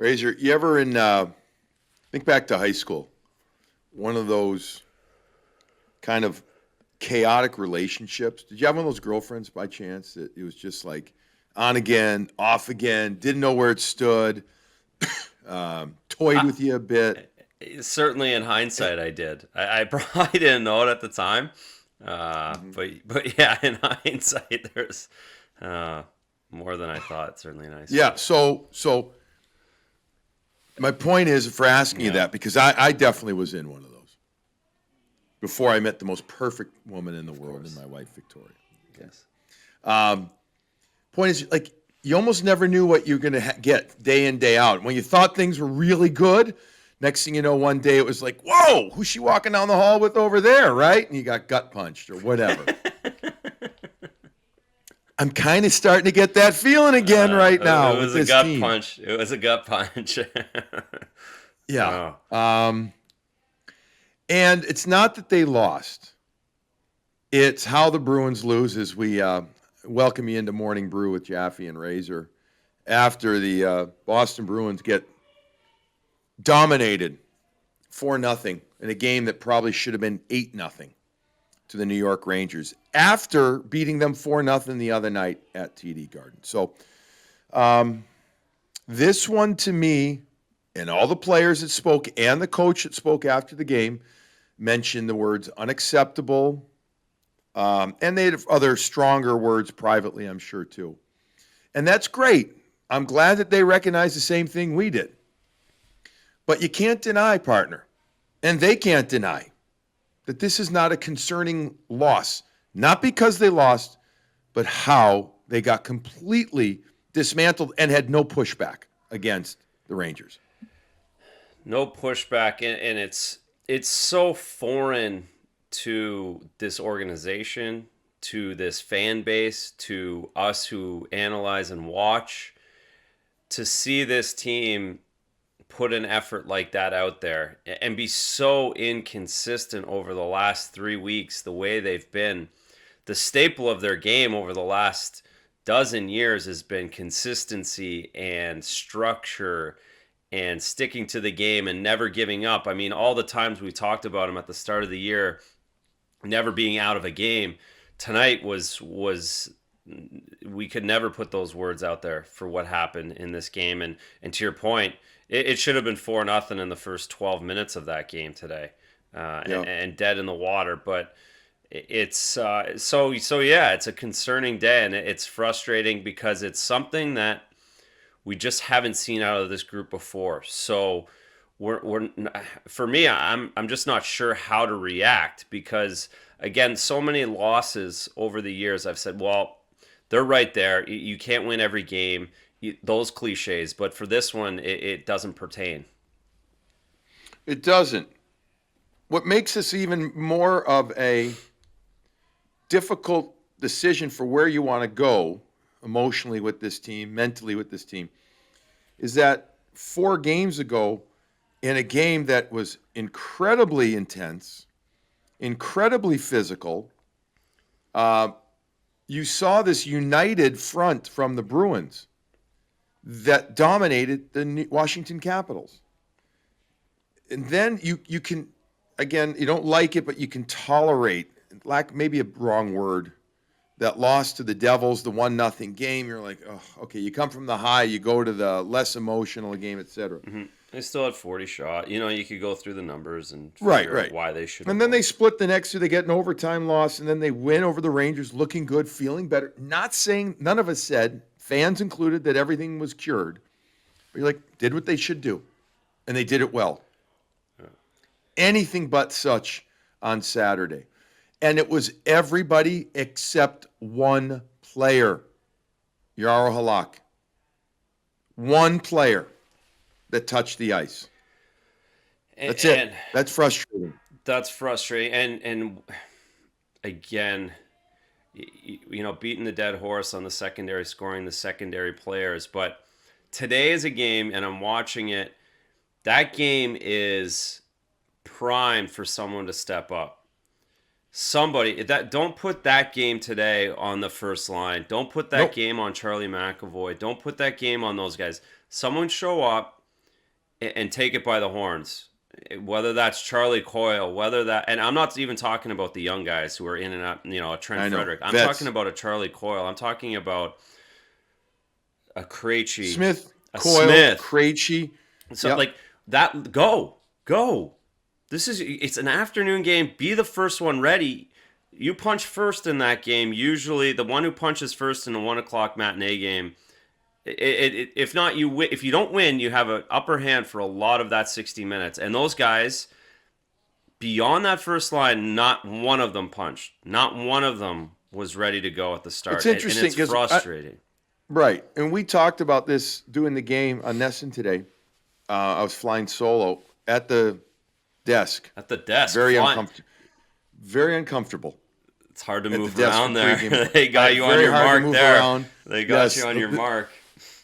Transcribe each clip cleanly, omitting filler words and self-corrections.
Razor, you ever think back to high school, one of those kind of chaotic relationships? Did you have one of those girlfriends by chance that it was just like on again, off again, didn't know where it stood, toyed with you a bit? Certainly, in hindsight, I did. I probably didn't know it at the time, but yeah, in hindsight, there's more than I thought. Certainly, nice. Yeah. So my point is for asking you Yeah, that because I definitely was in one of those before I met the most perfect woman in the world, in my wife Victoria. yes. Point is, like, you almost never knew what you're going to get day in, day out. When you thought things were really good, next thing you know, one day it was like, whoa, who's she walking down the hall with over there, right? And you got gut punched or whatever. I'm kind of starting to get that feeling again right now It with was a this gut team. punch. It was a gut punch. Yeah. Oh, And it's not that they lost. It's how the Bruins lose as we welcome you into Morning Brew with Jaffe and Razor after the Boston Bruins get dominated 4-0 in a game that probably should have been 8-0 to the New York Rangers after beating them 4-0 the other night at TD Garden. So this one to me, and all the players that spoke and the coach that spoke after the game mentioned the words unacceptable, and they had other stronger words privately, I'm sure, too. And that's great. I'm glad that they recognize the same thing we did. But you can't deny, partner, and they can't deny, that this is not a concerning loss. Not because they lost, but how they got completely dismantled and had no pushback against the Rangers. no pushback, and it's so foreign to this organization, to this fan base, to us who analyze and watch, to see this team put an effort like that out there and be so inconsistent over the last 3 weeks, the way they've been. The staple of their game over the last dozen years has been consistency and structure and sticking to the game and never giving up. I mean, all the times we talked about them at the start of the year, never being out of a game. Tonight was we could never put those words out there for what happened in this game. And to your point, it should have been 4-0 in the first 12 minutes of that game today, and dead in the water. But it's so yeah, it's a concerning day, and it's frustrating because it's something that we just haven't seen out of this group before. So we're for me, I'm just not sure how to react because again, so many losses over the years. I've said, well, they're right there. You can't win every game. Those cliches, but for this one, it doesn't pertain. It doesn't. What makes this even more of a difficult decision for where you want to go emotionally with this team, mentally with this team, is that 4 games ago, in a game that was incredibly intense, incredibly physical, you saw this united front from the Bruins that dominated the Washington Capitals. And then you can, again, you don't like it, but you can tolerate, maybe a wrong word, that loss to the Devils, the 1-0 game. You're like, oh, okay, you come from the high, you go to the less emotional game, etc. Mm-hmm. They still had 40 shot. You could go through the numbers and Right, figure out right. why they should have And then won. they split the next two. They get an overtime loss, and then they win over the Rangers, looking good, feeling better. Not saying, none of us said, fans included, that everything was cured. But you're like, did what they should do. And they did it well. Anything but such on Saturday. And it was everybody except one player, Jaro Halak. One player that touched the ice. That's it. That's frustrating. That's frustrating. And again, beating the dead horse on the secondary, scoring the secondary players. But today is a game, and I'm watching it. That game is primed for someone to step up. Somebody that don't put that game today on the first line. Don't put that game on Charlie McAvoy. Don't put that game on those guys. Someone show up and take it by the horns. Whether that's Charlie Coyle, and I'm not even talking about the young guys who are in and out, a Trent I know. Frederick. I'm talking Vets. about a Charlie Coyle. I'm talking about a Krejci, Smith, a Coyle, Smith. Krejci. So Yep. like that, go. It's an afternoon game. Be the first one ready. You punch first in that game. Usually, the one who punches first in a 1 o'clock matinee game. If not, if you don't win, you have an upper hand for a lot of that 60 minutes. And those guys, beyond that first line, not one of them punched. Not one of them was ready to go at the start. It's interesting and it's frustrating. Right. And we talked about this doing the game on Nesson today. I was flying solo at the desk. At the desk, Very uncomfortable. Very uncomfortable. It's hard to At move the desk around for there. pregame. They got you on Very your hard to mark move there. around. They got Yes, you on your mark.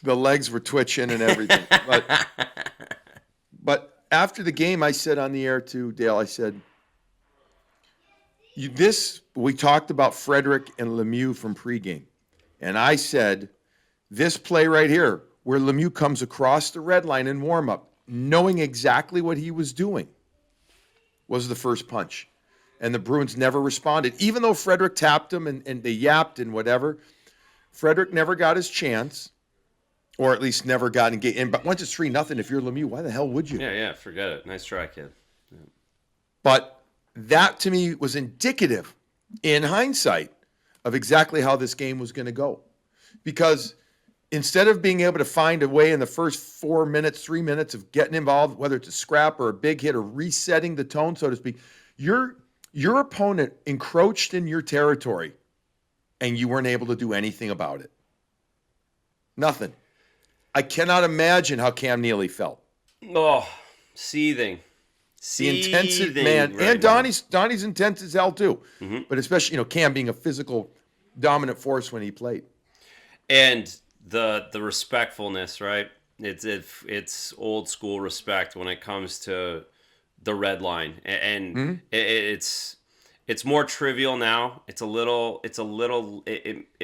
The legs were twitching and everything. But after the game, I said on the air to Dale, I said, we talked about Frederick and Lemieux from pregame. And I said, this play right here, where Lemieux comes across the red line in warm-up, knowing exactly what he was doing, was the first punch. And the Bruins never responded. Even though Frederick tapped him and they yapped and whatever, Frederick never got his chance, or at least never got engaged. And but once it's 3-0, if you're Lemieux, why the hell would you? Yeah, forget it. Nice try, kid. Yeah. But that, to me, was indicative, in hindsight, of exactly how this game was going to go. Because instead of being able to find a way in the first 4 minutes, 3 minutes of getting involved, whether it's a scrap or a big hit or resetting the tone, so to speak, your opponent encroached in your territory and you weren't able to do anything about it. Nothing. I cannot imagine how Cam Neely felt. Oh, seething. The intensity, man, right and Donnie's intense as hell too. Mm-hmm. But especially, Cam being a physical, dominant force when he played. And the respectfulness, right? It's old school respect when it comes to the red line, and Mm-hmm. it's more trivial now. It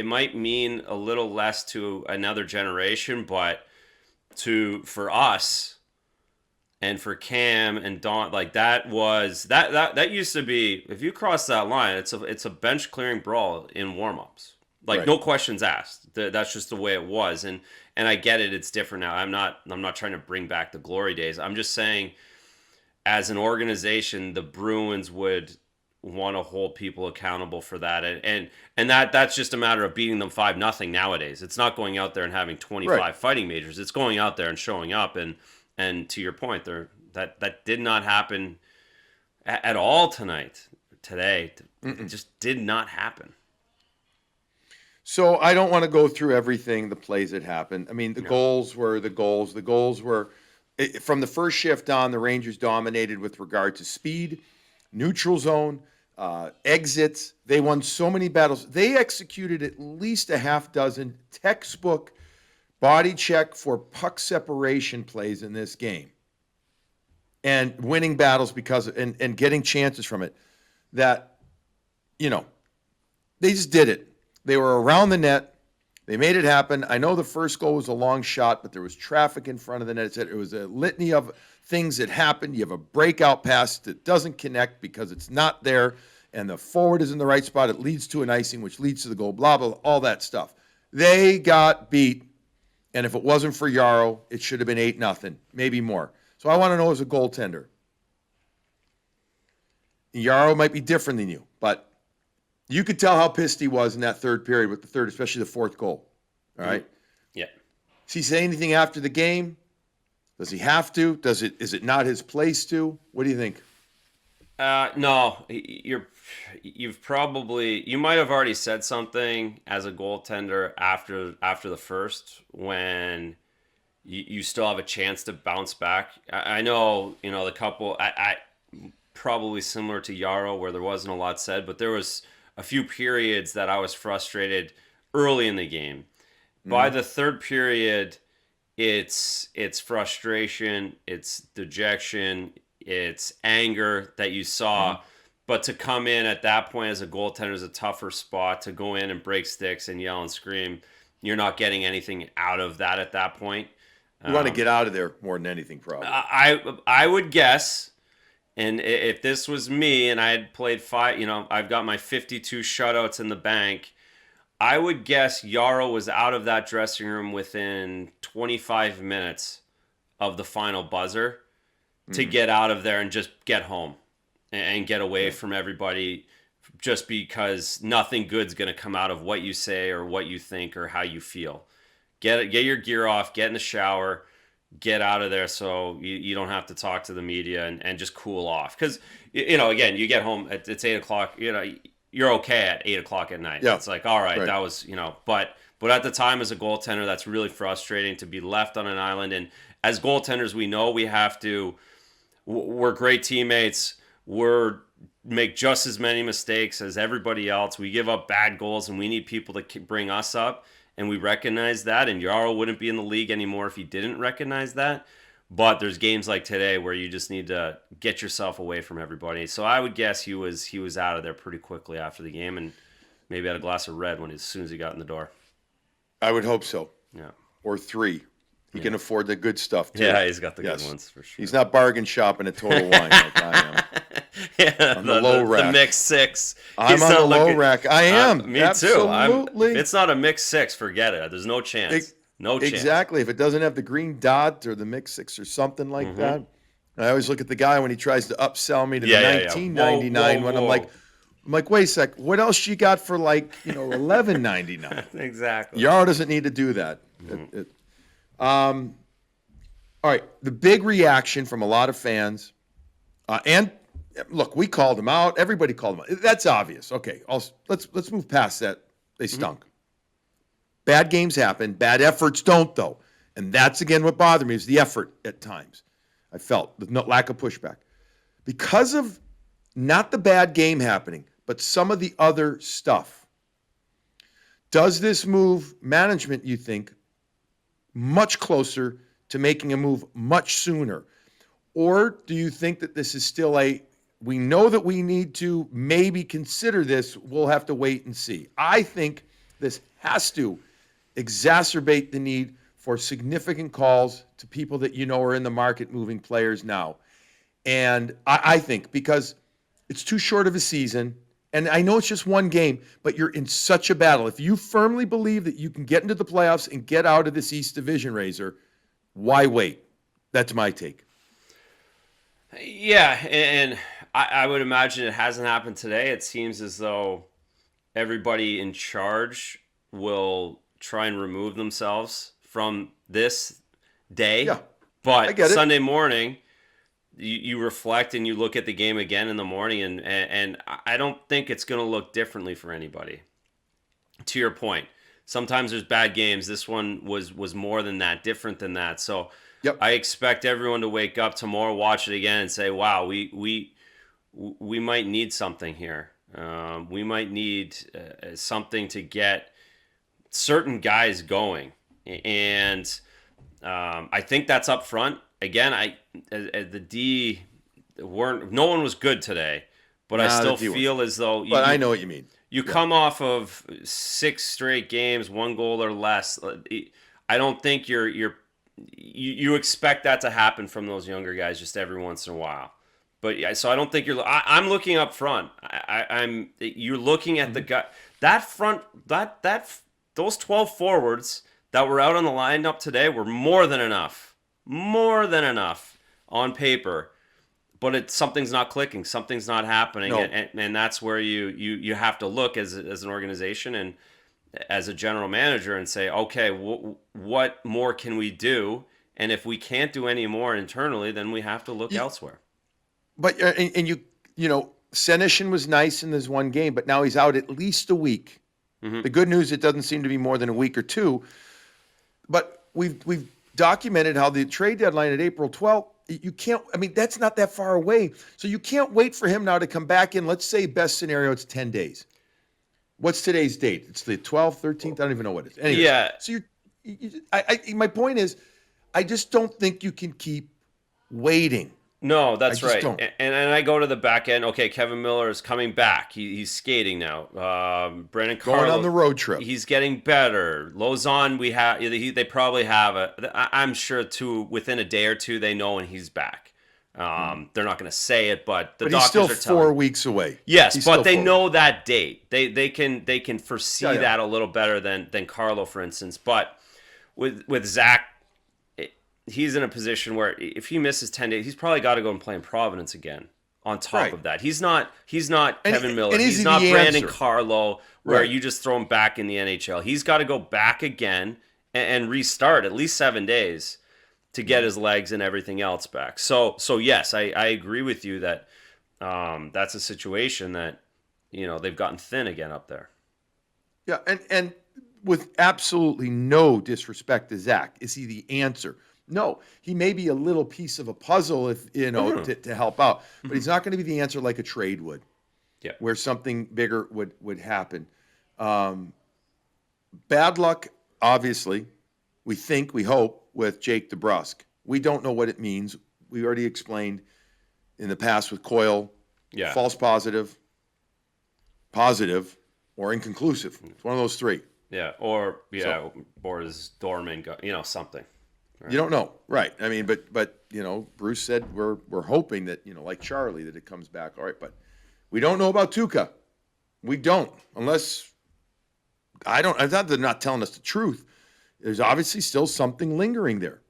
might mean a little less to another generation, but for us. And for Cam and Don, like that used to be, if you cross that line, it's a bench clearing brawl in warm-ups. Like, right. No questions asked. That's just the way it was. And I get it, it's different now. I'm not trying to bring back the glory days. I'm just saying, as an organization, the Bruins would want to hold people accountable for that. And that's just a matter of beating them 5-0 nowadays. It's not going out there and having 25 Right. fighting majors. It's going out there and showing up. And to your point, that did not happen at all today. It just did not happen. So I don't want to go through everything, the plays that happened. I mean, the goals were the goals. The goals were, from the first shift on, the Rangers dominated with regard to speed, neutral zone, exits. They won so many battles. They executed at least a half dozen textbook body check for puck separation plays in this game, and winning battles and getting chances from it, that, they just did it. They were around the net. They made it happen. I know the first goal was a long shot, but there was traffic in front of the net. It was a litany of things that happened. You have a breakout pass that doesn't connect because it's not there, and the forward is in the right spot. It leads to an icing, which leads to the goal, blah, blah, all that stuff. They got beat. And if it wasn't for Jaro, it should have been 8-0, maybe more. So I want to know, as a goaltender, Jaro might be different than you, but you could tell how pissed he was in that third period with the third, especially the fourth goal. All right? Yeah. Does he say anything after the game? Does he have to? Is it not his place to? What do you think? No, you might have already said something as a goaltender after the first, when you still have a chance to bounce back. I know, the couple, I probably similar to Jaro, where there wasn't a lot said, but there was a few periods that I was frustrated early in the game. By the third period, it's frustration, it's dejection, it's anger that you saw. But to come in at that point as a goaltender is a tougher spot. To go in and break sticks and yell and scream, you're not getting anything out of that at that point. You want to get out of there more than anything, probably. I would guess, and if this was me and I had played I've got my 52 shutouts in the bank, I would guess Jaro was out of that dressing room within 25 minutes of the final buzzer to get out of there and just get home and get away from everybody, just because nothing good's going to come out of what you say or what you think or how you feel. Get your gear off, get in the shower, get out of there so you don't have to talk to the media and just cool off. Because, again, you get home, it's 8 o'clock, you're okay at 8 o'clock at night. Yeah. It's like, all right, that was, but at the time as a goaltender, that's really frustrating to be left on an island. And as goaltenders, we know we're great teammates. We're make just as many mistakes as everybody else. We give up bad goals and we need people to bring us up. And we recognize that, and Jaro wouldn't be in the league anymore if he didn't recognize that. But there's games like today where you just need to get yourself away from everybody. So I would guess he was out of there pretty quickly after the game, and maybe had a glass of red as soon as he got in the door. I would hope so. Yeah. Or 3. He can afford the good stuff, too. Yeah, he's got the good ones, for sure. He's not bargain shopping at Total Wine like I am. On the low rack. The mix 6. I'm on the low rack. I am. Me Absolutely. If it's not a mix 6, forget it. There's no chance. No chance. Exactly. If it doesn't have the green dot or the mix 6 or something like that. I always look at the guy when he tries to upsell me to the $19.99 when I'm like, wait a sec, what else you got for $11.99? Exactly. Jaro doesn't need to do that. All right, the big reaction from a lot of fans, and look, we called them out. Everybody called them out. That's obvious. Okay, let's move past that. They stunk. Bad games happen. Bad efforts don't, though. And that's, again, what bothered me is the effort at times. I felt the lack of pushback. Because of not the bad game happening, but some of the other stuff, does this move management, you think, much closer to making a move much sooner? Or do you think that this is still we know that we need to maybe consider this, we'll have to wait and see? I think this has to exacerbate the need for significant calls to people that are in the market moving players now. And I think because it's too short of a season, and I know it's just one game, but you're in such a battle. If you firmly believe that you can get into the playoffs and get out of this East Division Razor, why wait? That's my take. Yeah, and I would imagine it hasn't happened today. It seems as though everybody in charge will try and remove themselves from this day. Yeah, but Sunday morning, you reflect and you look at the game again in the morning, and I don't think it's going to look differently for anybody. To your point, sometimes there's bad games. This one was more than that, different than that. So I expect everyone to wake up tomorrow, watch it again, and say, "Wow, we might need something here. We might need something to get certain guys going." And I think that's up front. Again, the D no one was good today, but I still feel as though. But I know what you mean. You come off of 6 straight games, 1 goal or less. I don't think you expect that to happen from those younger guys just every once in a while. But so I don't think I'm looking up front. You're looking at the guy that front those 12 forwards that were out on the lineup today were more than enough on paper, but something's not clicking, something's not happening, and that's where you have to look as an organization and as a general manager and say, okay, what more can we do? And if we can't do any more internally, then we have to look elsewhere. But Senyshyn was nice in this one game, but now he's out at least a week. Mm-hmm. The good news, it doesn't seem to be more than a week or two. But we've documented how the trade deadline at April 12th, you can't, that's not that far away. So you can't wait for him now to come back in. Let's say best scenario, it's 10 days. What's today's date? It's the 12th, 13th. I don't even know what it is. Anyway, yeah. So my point is, I just don't think you can keep waiting. No, I that's just right. don't. And I go to the back end. Okay, Kevin Miller is coming back. He's skating now. Brandon Going on Carlo, the road trip. he's getting better. Lozon, they probably have I'm sure within a day or two they know when he's back. They're not going to say it, but the But he's still doctors are telling. 4 weeks away. Yes, He's but still they 4 weeks. know that date. They can foresee Yeah, yeah. that a little better than Carlo, for instance. But with Zach, he's in a position where if he misses 10 days, he's probably got to go and play in Providence again. On top Right. of that, he's not And, Kevin Miller. and is He's he not the Brandon answer? Carlo, where Right. you just throw him back in the NHL. He's got to go back again and restart at least 7 days to get his legs and everything else back. So yes, I agree with you that that's a situation that they've gotten thin again up there. Yeah, and with absolutely no disrespect to Zach, is he the answer? No, he may be a little piece of a puzzle if to help out, but he's not going to be the answer like a trade would, Yeah. where something bigger would happen. Bad luck, obviously. We hope, with Jake DeBrusk. We don't know what it means. We already explained in the past with Coyle. Yeah. False positive, or inconclusive. It's one of those three. Yeah, or is Dorman something. You don't know, right? I mean, but Bruce said we're hoping that like Charlie, that it comes back. All right, but we don't know about Tuukka. We don't, unless I thought they're not telling us the truth. There's obviously still something lingering there.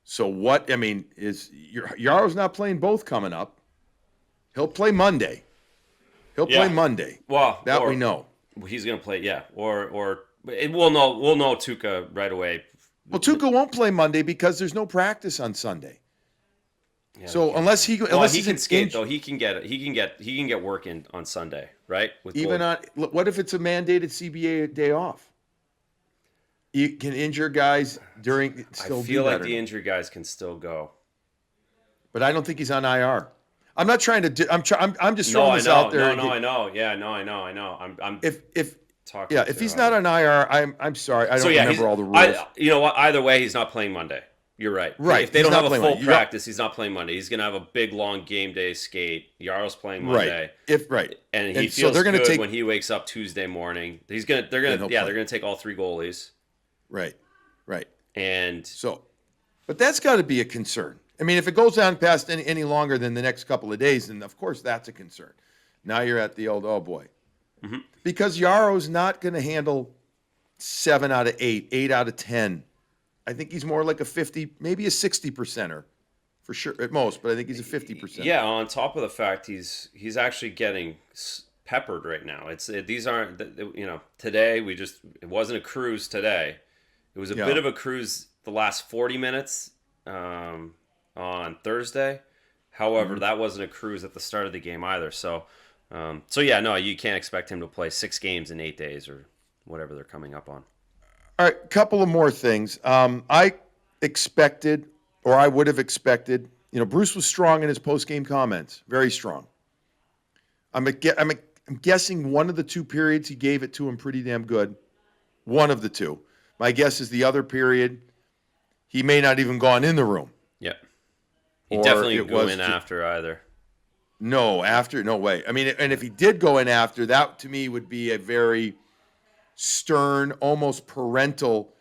So what? I mean, is Jaro's not playing both coming up? He'll play Monday. Play Monday. Well, that we know. He's going to play, yeah. We'll know Tuukka right away. Well, Tuukka won't play Monday because there's no practice on Sunday. Yeah, so unless he can skate though, he can get work in on Sunday, right? What if it's a mandated CBA day off? You can injure guys during. I feel like the injury guys can still go, but I don't think he's on IR. I'm not trying to. I'm just throwing this out there. No, I know. Yeah, I know. I'm talking. If he's not on IR, I'm sorry. I don't remember all the rules. You know what? Either way, he's not playing Monday. You're right. Right. If they don't have a full practice, he's not playing Monday. He's going to have a big long game day skate. Yaro's playing Monday. And he feels good when he wakes up Tuesday morning. They're going to take all three goalies. Right. And but that's got to be a concern. I mean, if it goes on past any longer than the next couple of days, then of course that's a concern. Now you're at the old, oh boy. Mm-hmm. Because Yaro's not going to handle 7 out of 8, 8 out of 10. I think he's more like a 50, maybe a 60%er for sure at most, but I think he's a 50%. Yeah, on top of the fact he's actually getting peppered right now. These aren't, today it wasn't a cruise today. It was a bit of a cruise the last 40 minutes on Thursday. However, that wasn't a cruise at the start of the game either. So you can't expect him to play 6 games in 8 days or whatever they're coming up on. All right, a couple of more things. I would have expected, Bruce was strong in his post-game comments, very strong. I'm guessing one of the 2 periods he gave it to him pretty damn good. One of the 2. My guess is the other period, he may not even gone in the room. Yeah. He definitely didn't go in after either. No, no way. I mean, and if he did go in after, that to me would be a very stern, almost parental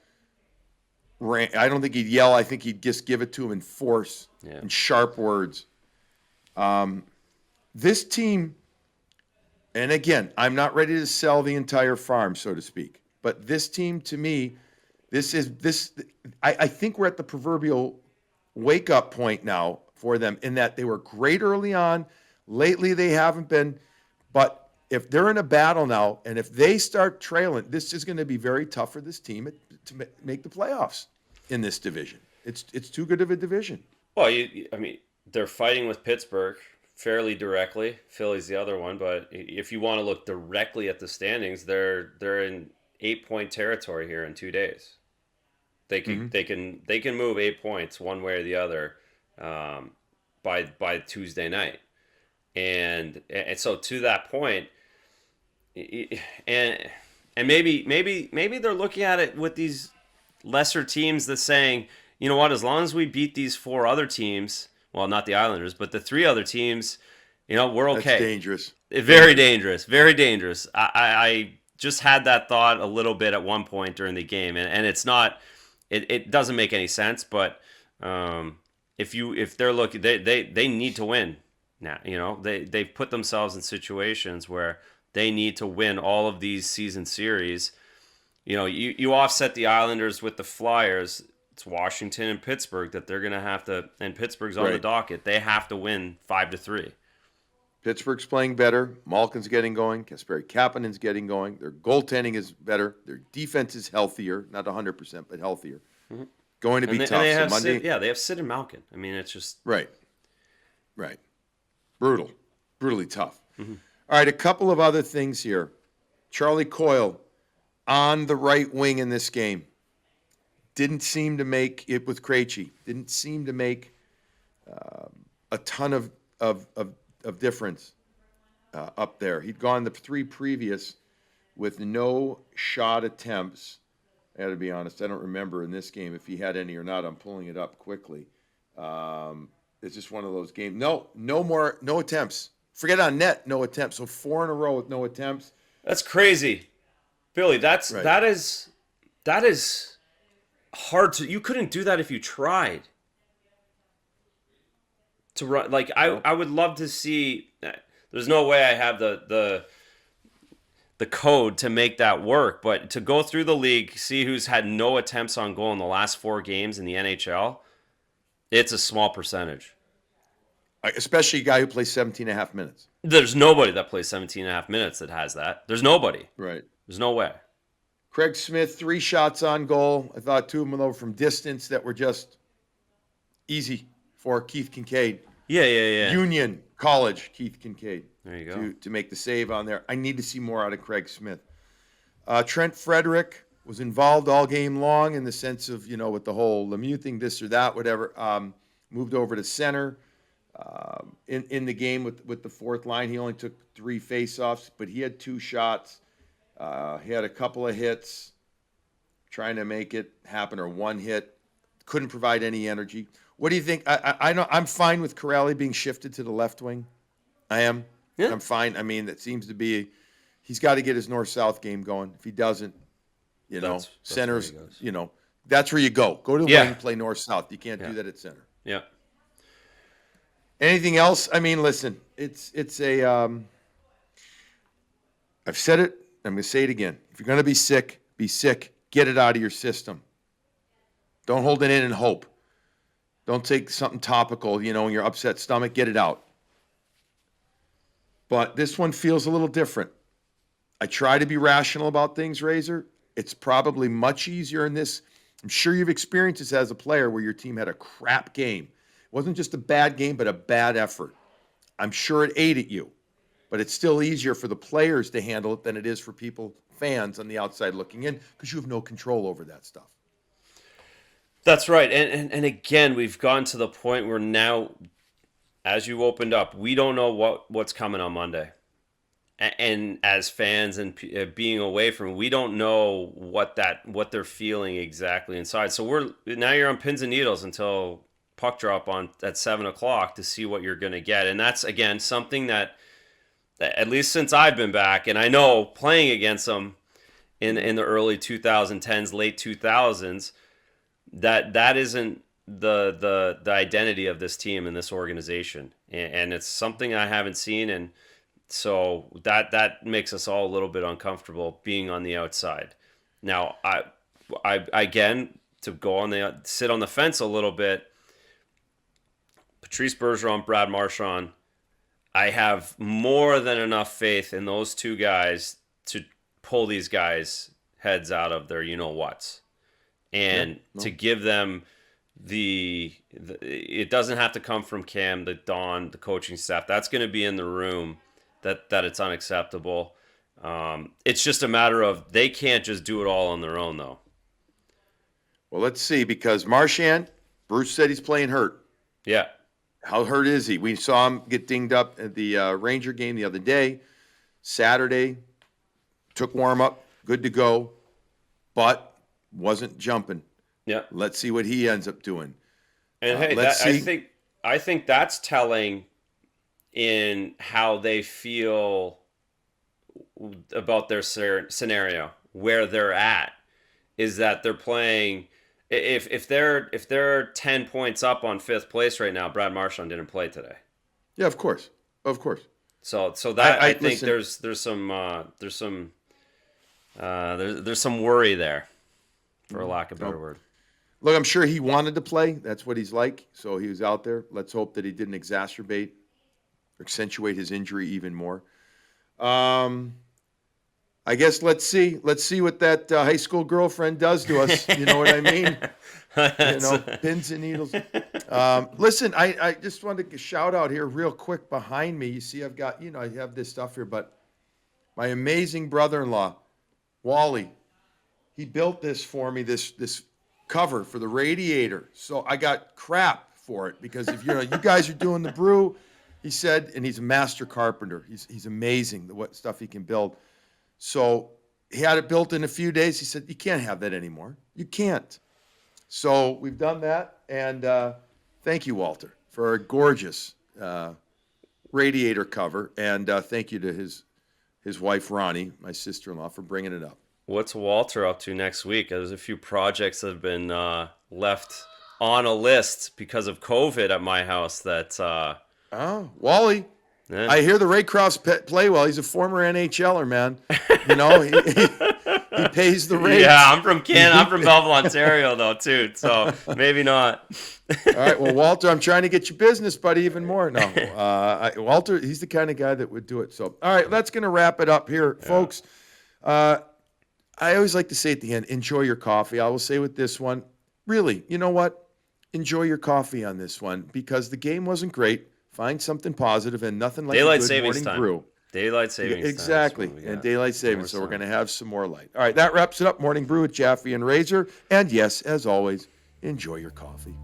rant. I don't think he'd yell. I think he'd just give it to him in force, in sharp words. This team, and again, I'm not ready to sell the entire farm, so to speak, but this team, to me, I think we're at the proverbial wake-up point now for them, in that they were great early on. Lately, they haven't been, but if they're in a battle now, and if they start trailing, this is going to be very tough for this team to make the playoffs in this division. It's too good of a division. Well, they're fighting with Pittsburgh fairly directly. Philly's the other one, but if you want to look directly at the standings, they're in 8-point territory here in 2 days. They can move 8 points one way or the other by Tuesday night. And so to that point, and maybe they're looking at it with these lesser teams that's saying, you know what, as long as we beat these 4 other teams, well, not the Islanders, but the 3 other teams, we're okay. That's dangerous. Very dangerous. Very dangerous. I just had that thought a little bit at one point during the game, and it's not. It doesn't make any sense. But if they're looking, they need to win now. They've put themselves in situations where they need to win all of these season series. You offset the Islanders with the Flyers. It's Washington and Pittsburgh that they're going to have to, and Pittsburgh's on the docket. They have to win 5-3. Pittsburgh's playing better. Malkin's getting going. Kasperi Kapanen's getting going. Their goaltending is better. Their defense is healthier, not 100%, but healthier. Mm-hmm. Going to be tough. They have they have Sid and Malkin. I mean, it's just right. Brutally tough. Mm-hmm. All right, a couple of other things here. Charlie Coyle on the right wing in this game didn't seem to make it with Krejci. Didn't seem to make a ton of difference up there. He'd gone the 3 previous with no shot attempts. I got to be honest, I don't remember in this game if he had any or not. I'm pulling it up quickly. It's just one of those games. No attempts. Forget on net, no attempts. So 4 in a row with no attempts. That's crazy, Billy. That is hard to. You couldn't do that if you tried to run. Like I would love to see. There's no way I have the code to make that work, but to go through the league, see who's had no attempts on goal in the last 4 games in the NHL, it's a small percentage. Especially a guy who plays 17 and a half minutes. There's nobody that plays 17 and a half minutes that has that. There's nobody. Right. There's no way. Craig Smith, 3 shots on goal. I thought 2 of them over from distance that were just easy for Keith Kincaid. Yeah. Union College, Keith Kincaid. There you go. To make the save on there. I need to see more out of Craig Smith. Trent Frederick was involved all game long in the sense of, with the whole Lemieux thing, this or that, whatever. Moved over to center. In the game with the 4th line, he only took 3 faceoffs, but he had 2 shots. He had a couple of hits trying to make it happen, or 1 hit. Couldn't provide any energy. What do you think? I know I'm fine with Corrali being shifted to the left wing. I am. Yeah. I'm fine. I mean, that seems to be he's got to get his north-south game going. If he doesn't, that's centers, that's where you go. Go to the wing, play north-south. You can't do that at center. Yeah. Anything else? I mean, listen, it's a I've said it, I'm going to say it again. If you're going to be sick, get it out of your system. Don't hold it in and hope. Don't take something topical, in your upset stomach, get it out. But this one feels a little different. I try to be rational about things, Razor. It's probably much easier in this. I'm sure you've experienced this as a player where your team had a crap game. It wasn't just a bad game, but a bad effort. I'm sure it ate at you. But it's still easier for the players to handle it than it is for fans on the outside looking in, because you have no control over that stuff. That's right. And again, we've gotten to the point where now, as you opened up, we don't know what's coming on Monday. And as fans and being away from it, we don't know what they're feeling exactly inside. So now you're on pins and needles until puck drop at 7:00 to see what you're going to get. And that's, again, something that at least since I've been back, and I know playing against them in the early 2010s, late 2000s, that isn't the identity of this team and this organization, and it's something I haven't seen, and so that makes us all a little bit uncomfortable being on the outside. Now, I again, to sit on the fence a little bit, Patrice Bergeron, Brad Marchand, I have more than enough faith in those 2 guys to pull these guys' heads out of their you-know-whats. And to give them it doesn't have to come from Cam, the Don, the coaching staff. That's going to be in the room that it's unacceptable. It's just a matter of they can't just do it all on their own, though. Well, let's see, because Marchand, Bruce said he's playing hurt. Yeah. How hurt is he? We saw him get dinged up at the Ranger game the other day. Saturday, took warm-up, good to go, but wasn't jumping. Yeah. Let's see what he ends up doing. And hey, I think that's telling in how they feel about their scenario, where they're at, is that they're playing. If they're 10 points up on fifth place right now, Brad Marchand didn't play today. Yeah, of course, of course. So that I think listen, there's some worry there, for a lack of a better word. Look, I'm sure he wanted to play. That's what he's like. So he was out there. Let's hope that he didn't exacerbate or accentuate his injury even more. I guess let's see. Let's see what that high school girlfriend does to us. You know what I mean? Pins and needles. Listen, I just wanted to shout out here real quick behind me. You see, I've got, I have this stuff here, but my amazing brother-in-law, Wally, he built this for me, this cover for the radiator. So I got crap for it because if you guys are doing the brew, he said, and he's a master carpenter. He's amazing what stuff he can build. So he had it built in a few days. He said, you can't have that anymore. You can't. So we've done that, and thank you, Walter, for a gorgeous radiator cover, and thank you to his wife, Ronnie, my sister-in-law, for bringing it up. What's Walter up to next week? There's a few projects that have been left on a list because of COVID at my house that... Wally. Yeah. I hear the Raycroft's play well. He's a former NHLer, man. He pays the rate. Yeah, I'm from Canada. I'm from Belleville, Ontario, though, too. So maybe not. All right. Well, Walter, I'm trying to get your business, buddy, even more. No, Walter, he's the kind of guy that would do it. So, all right, that's going to wrap it up here, folks. I always like to say at the end, enjoy your coffee. I will say with this one, really, you know what? Enjoy your coffee on this one because the game wasn't great. Find something positive and nothing like daylight a good savings morning time. brew. Daylight savings exactly. time. And daylight savings. So we're going to have some more light. All right, that wraps it up. Morning Brew with Jaffe and Razor. And yes, as always, enjoy your coffee.